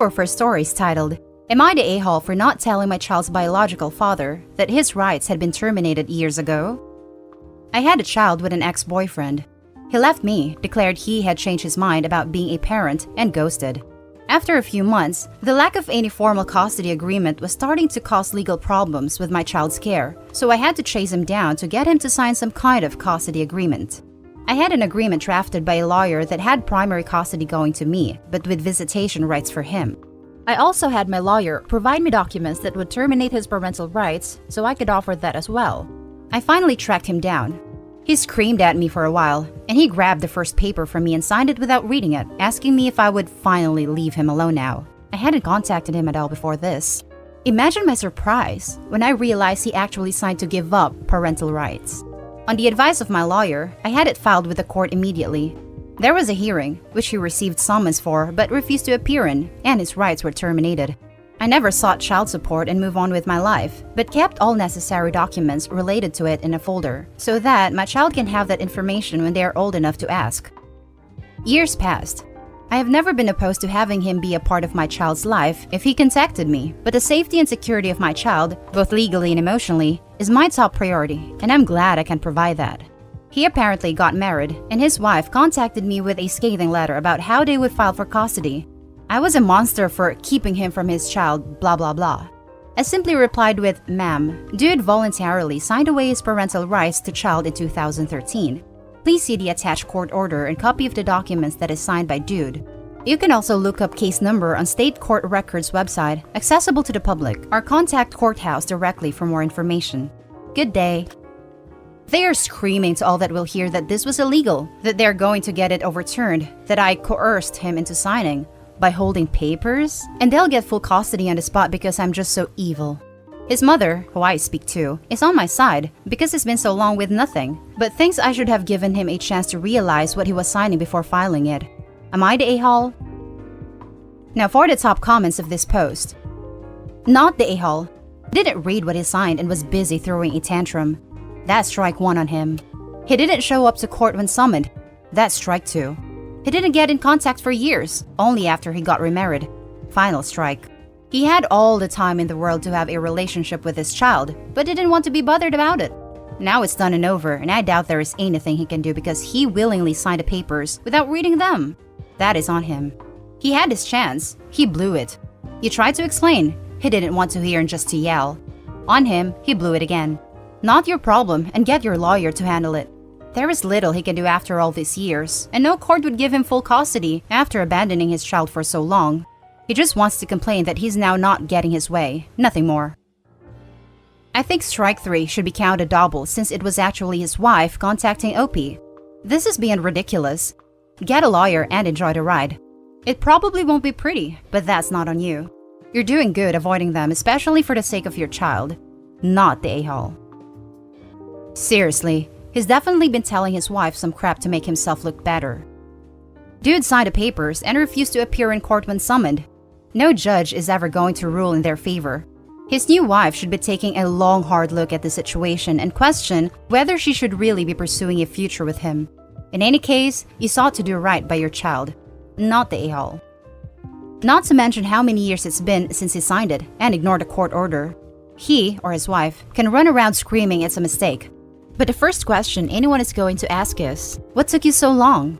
Our first story is titled, Am I the a-hole for not telling my child's biological father that his rights had been terminated years ago? I had a child with an ex-boyfriend. He left me, declared he had changed his mind about being a parent, and ghosted. After a few months, the lack of any formal custody agreement was starting to cause legal problems with my child's care, so I had to chase him down to get him to sign some kind of custody agreement. I had an agreement drafted by a lawyer that had primary custody going to me, but with visitation rights for him. I also had my lawyer provide me documents that would terminate his parental rights, so I could offer that as well. I finally tracked him down. He screamed at me for a while, and he grabbed the first paper from me and signed it without reading it, asking me if I would finally leave him alone now. I hadn't contacted him at all before this. Imagine my surprise when I realized he actually signed to give up parental rights. On the advice of my lawyer, I had it filed with the court immediately. There was a hearing, which he received summons for but refused to appear in, and his rights were terminated. I never sought child support and moved on with my life, but kept all necessary documents related to it in a folder, so that my child can have that information when they are old enough to ask. Years passed. I have never been opposed to having him be a part of my child's life if he contacted me, but the safety and security of my child, both legally and emotionally, is my top priority, and I'm glad I can provide that. He apparently got married, and his wife contacted me with a scathing letter about how they would file for custody. I was a monster for keeping him from his child, blah blah blah. I simply replied with, Ma'am, dude voluntarily signed away his parental rights to child in 2013. Please see the attached court order and copy of the documents that is signed by dude. You can also look up case number on State Court Records website, accessible to the public, or contact courthouse directly for more information. Good day. They are screaming to all that will hear that this was illegal, that they're going to get it overturned, that I coerced him into signing by holding papers, and they'll get full custody on the spot because I'm just so evil. His mother, who I speak to, is on my side because it's been so long with nothing, but thinks I should have given him a chance to realize what he was signing before filing it. Am I the a-hole? Now for the top comments of this post. Not the a-hole. Didn't read what he signed and was busy throwing a tantrum. That's strike 1 on him. He didn't show up to court when summoned. That's strike 2. He didn't get in contact for years, only after he got remarried. Final strike. He had all the time in the world to have a relationship with his child, but didn't want to be bothered about it. Now it's done and over, and I doubt there is anything he can do because he willingly signed the papers without reading them. That is on him. He had his chance. He blew it. You tried to explain. He didn't want to hear and just to yell. On him, he blew it again. Not your problem, and get your lawyer to handle it. There is little he can do after all these years, and no court would give him full custody after abandoning his child for so long. He just wants to complain that he's now not getting his way, nothing more. I think strike 3 should be counted double since it was actually his wife contacting OP. This is beyond ridiculous. Get a lawyer and enjoy the ride. It probably won't be pretty, but that's not on you. You're doing good avoiding them, especially for the sake of your child. Not the a-hole. Seriously, he's definitely been telling his wife some crap to make himself look better. Dude signed the papers and refused to appear in court when summoned. No judge is ever going to rule in their favor. His new wife should be taking a long, hard look at the situation and question whether she should really be pursuing a future with him. In any case, you sought to do right by your child, not the a-hole. Not to mention how many years it's been since he signed it and ignored a court order. He, or his wife, can run around screaming it's a mistake. But the first question anyone is going to ask is, what took you so long?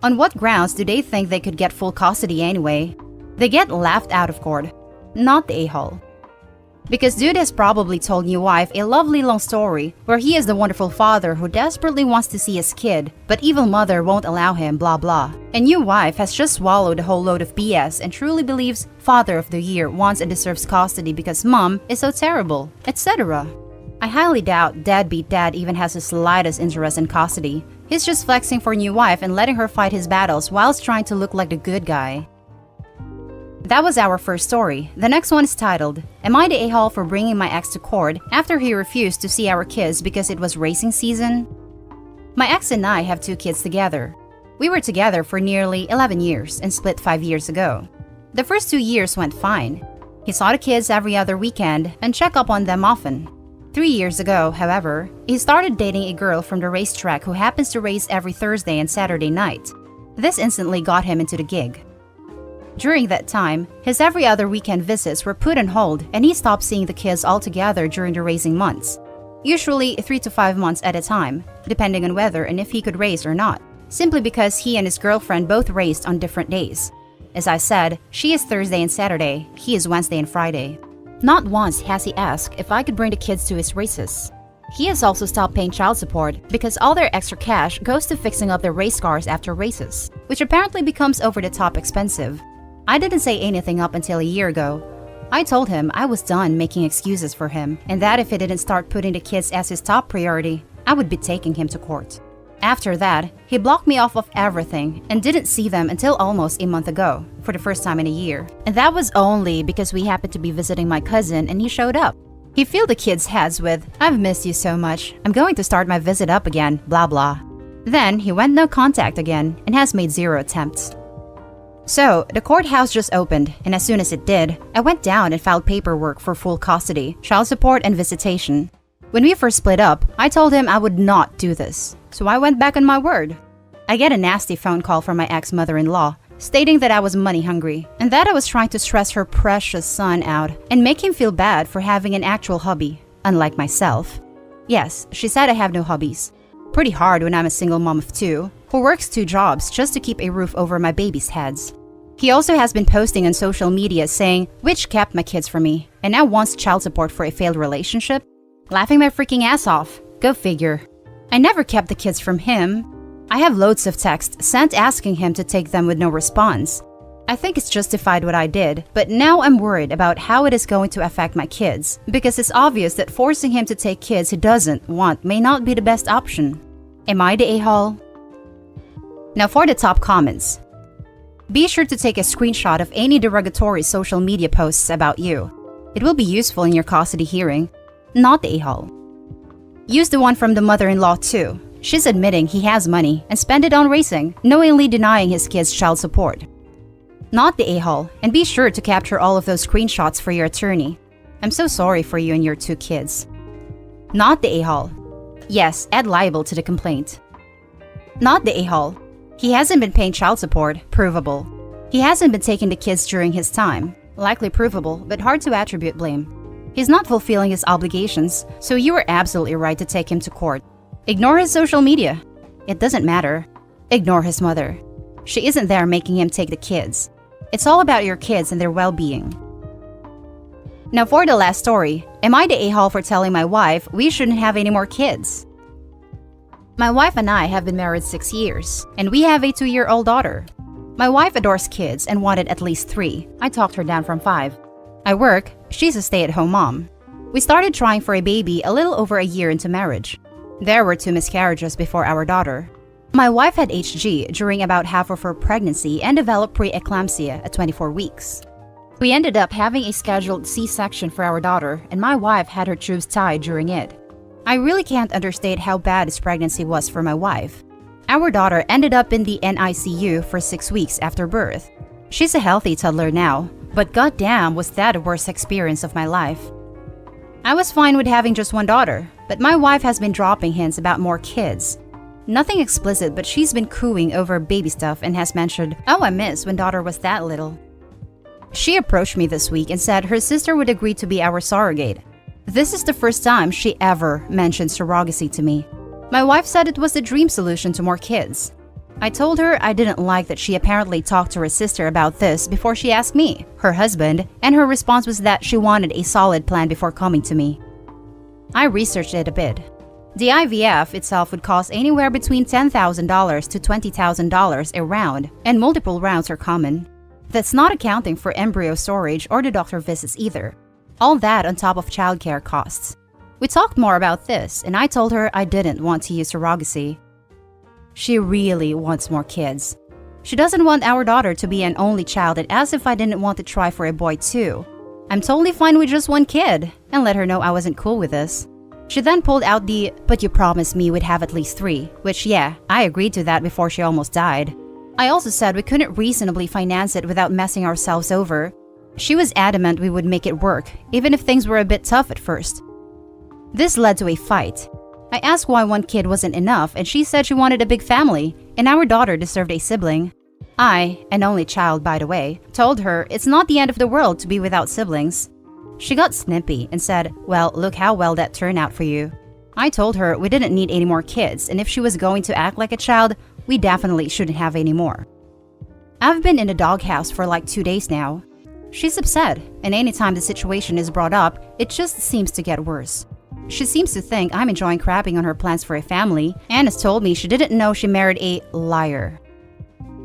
On what grounds do they think they could get full custody anyway? They get laughed out of court, not the a-hole. Because dude has probably told new wife a lovely long story where he is the wonderful father who desperately wants to see his kid, but evil mother won't allow him, blah blah. And new wife has just swallowed a whole load of BS and truly believes father of the year wants and deserves custody because mom is so terrible, etc. I highly doubt deadbeat dad even has the slightest interest in custody. He's just flexing for new wife and letting her fight his battles whilst trying to look like the good guy. That was our first story. The next one is titled, Am I the a-hole for bringing my ex to court after he refused to see our kids because it was racing season? My ex and I have 2 kids together. We were together for nearly 11 years and split 5 years ago. The first 2 years went fine. He saw the kids every other weekend and checked up on them often. 3 years ago, however, he started dating a girl from the racetrack who happens to race every Thursday and Saturday night. This instantly got him into the gig. During that time, his every other weekend visits were put on hold and he stopped seeing the kids altogether during the raising months. Usually 3 to 5 months at a time, depending on whether and if he could raise or not, simply because he and his girlfriend both raised on different days. As I said, she is Thursday and Saturday, he is Wednesday and Friday. Not once has he asked if I could bring the kids to his races. He has also stopped paying child support because all their extra cash goes to fixing up their race cars after races, which apparently becomes over the top expensive. I didn't say anything up until a year ago. I told him I was done making excuses for him and that if he didn't start putting the kids as his top priority, I would be taking him to court. After that, he blocked me off of everything and didn't see them until almost a month ago, for the first time in a year. And that was only because we happened to be visiting my cousin and he showed up. He filled the kids' heads with, "I've missed you so much. I'm going to start my visit up again, blah blah." Then he went no contact again and has made 0 attempts. So, the courthouse just opened, and as soon as it did, I went down and filed paperwork for full custody, child support, and visitation. When we first split up, I told him I would not do this, so I went back on my word. I get a nasty phone call from my ex-mother-in-law, stating that I was money hungry, and that I was trying to stress her precious son out and make him feel bad for having an actual hobby, unlike myself. Yes, she said I have no hobbies. Pretty hard when I'm a single mom of 2, who works 2 jobs just to keep a roof over my babies' heads. He also has been posting on social media saying which kept my kids from me and now wants child support for a failed relationship. Laughing my freaking ass off. Go figure. I never kept the kids from him. I have loads of texts sent asking him to take them with no response. I think it's justified what I did, but now I'm worried about how it is going to affect my kids because it's obvious that forcing him to take kids he doesn't want may not be the best option. Am I the a-hole? Now for the top comments. Be sure to take a screenshot of any derogatory social media posts about you. It will be useful in your custody hearing. Not the a-hole. Use the one from the mother-in-law too. She's admitting he has money and spend it on racing, knowingly denying his kids child support. Not the a-hole, and be sure to capture all of those screenshots for your attorney. I'm so sorry for you and your 2 kids. Not the a-hole. Yes, add liable to the complaint. Not the a-hole. He hasn't been paying child support, provable. He hasn't been taking the kids during his time, likely provable, but hard to attribute blame. He's not fulfilling his obligations, so you are absolutely right to take him to court. Ignore his social media. It doesn't matter. Ignore his mother. She isn't there making him take the kids. It's all about your kids and their well-being. Now for the last story, am I the a-hole for telling my wife we shouldn't have any more kids? My wife and I have been married 6 years, and we have a 2-year-old daughter. My wife adores kids and wanted at least 3. I talked her down from 5. I work, she's a stay-at-home mom. We started trying for a baby a little over a year into marriage. There were 2 miscarriages before our daughter. My wife had HG during about half of her pregnancy and developed preeclampsia at 24 weeks. We ended up having a scheduled C-section for our daughter, and my wife had her tubes tied during it. I really can't understate how bad this pregnancy was for my wife. Our daughter ended up in the NICU for 6 weeks after birth. She's a healthy toddler now, but goddamn was that the worst experience of my life. I was fine with having just 1 daughter, but my wife has been dropping hints about more kids. Nothing explicit, but she's been cooing over baby stuff and has mentioned, "Oh, I miss when daughter was that little." She approached me this week and said her sister would agree to be our surrogate. This is the first time she ever mentioned surrogacy to me. My wife said it was the dream solution to more kids. I told her I didn't like that she apparently talked to her sister about this before she asked me, her husband, and her response was that she wanted a solid plan before coming to me. I researched it a bit. The IVF itself would cost anywhere between $10,000 to $20,000 a round, and multiple rounds are common. That's not accounting for embryo storage or the doctor visits either. All that on top of childcare costs. We talked more about this, and I told her I didn't want to use surrogacy. She really wants more kids. She doesn't want our daughter to be an only child and asked if I didn't want to try for a boy too. I'm totally fine with just 1 kid, and let her know I wasn't cool with this. She then pulled out the, "But you promised me we'd have at least 3, which yeah, I agreed to that before she almost died. I also said we couldn't reasonably finance it without messing ourselves over. She was adamant we would make it work, even if things were a bit tough at first. This led to a fight. I asked why 1 kid wasn't enough, and she said she wanted a big family, and our daughter deserved a sibling. I, an only child by the way, told her it's not the end of the world to be without siblings. She got snippy and said, "Well, look how well that turned out for you." I told her we didn't need any more kids, and if she was going to act like a child, we definitely shouldn't have any more. I've been in the doghouse for like 2 days now. She's upset, and anytime the situation is brought up, it just seems to get worse. She seems to think I'm enjoying crapping on her plans for a family, and has told me she didn't know she married a liar.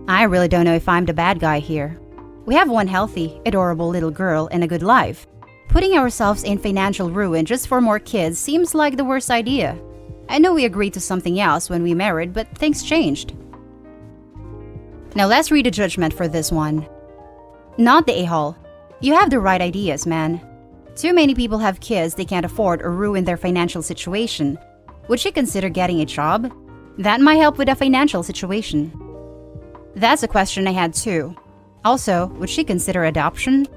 I really don't know if I'm the bad guy here. We have one healthy, adorable little girl and a good life. Putting ourselves in financial ruin just for more kids seems like the worst idea. I know we agreed to something else when we married, but things changed. Now let's read the judgment for this one. Not the a-hole. You have the right ideas, man. Too many people have kids they can't afford or ruin their financial situation. Would she consider getting a job? That might help with the financial situation. That's a question I had too. Also, would she consider adoption?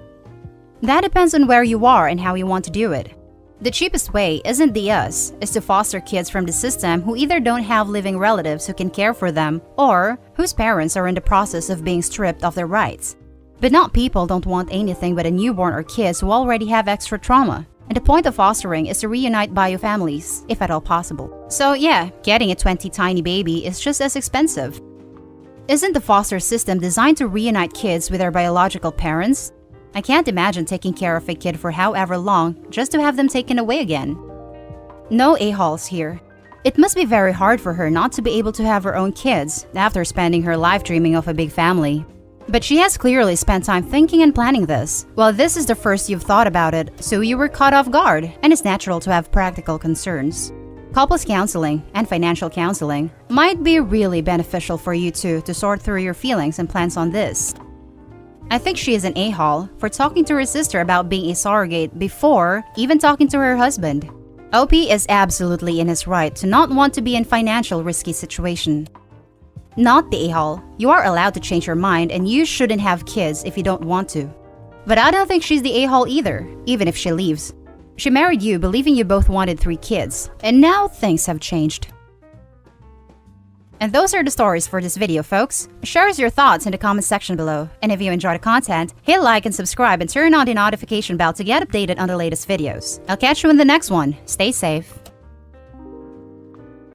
That depends on where you are and how you want to do it. The cheapest way isn't the us, is to foster kids from the system who either don't have living relatives who can care for them or whose parents are in the process of being stripped of their rights. But not people don't want anything but a newborn or kids who already have extra trauma. And the point of fostering is to reunite bio families, if at all possible. So yeah, getting a 20 tiny baby is just as expensive. Isn't the foster system designed to reunite kids with their biological parents? I can't imagine taking care of a kid for however long just to have them taken away again. No a-holes here. It must be very hard for her not to be able to have her own kids after spending her life dreaming of a big family. But she has clearly spent time thinking and planning this. Well, this is the first you've thought about it, so you were caught off guard, and it's natural to have practical concerns. Couples counseling and financial counseling might be really beneficial for you two to sort through your feelings and plans on this. I think she is an a-hole for talking to her sister about being a surrogate before even talking to her husband. OP is absolutely in his right to not want to be in financial risky situation. Not the a-hole. You are allowed to change your mind and you shouldn't have kids if you don't want to. But I don't think she's the a-hole either, even if she leaves. She married you believing you both wanted 3 kids, and now things have changed. And those are the stories for this video, folks. Share us your thoughts in the comment section below. And if you enjoyed the content, hit like and subscribe and turn on the notification bell to get updated on the latest videos. I'll catch you in the next one. Stay safe.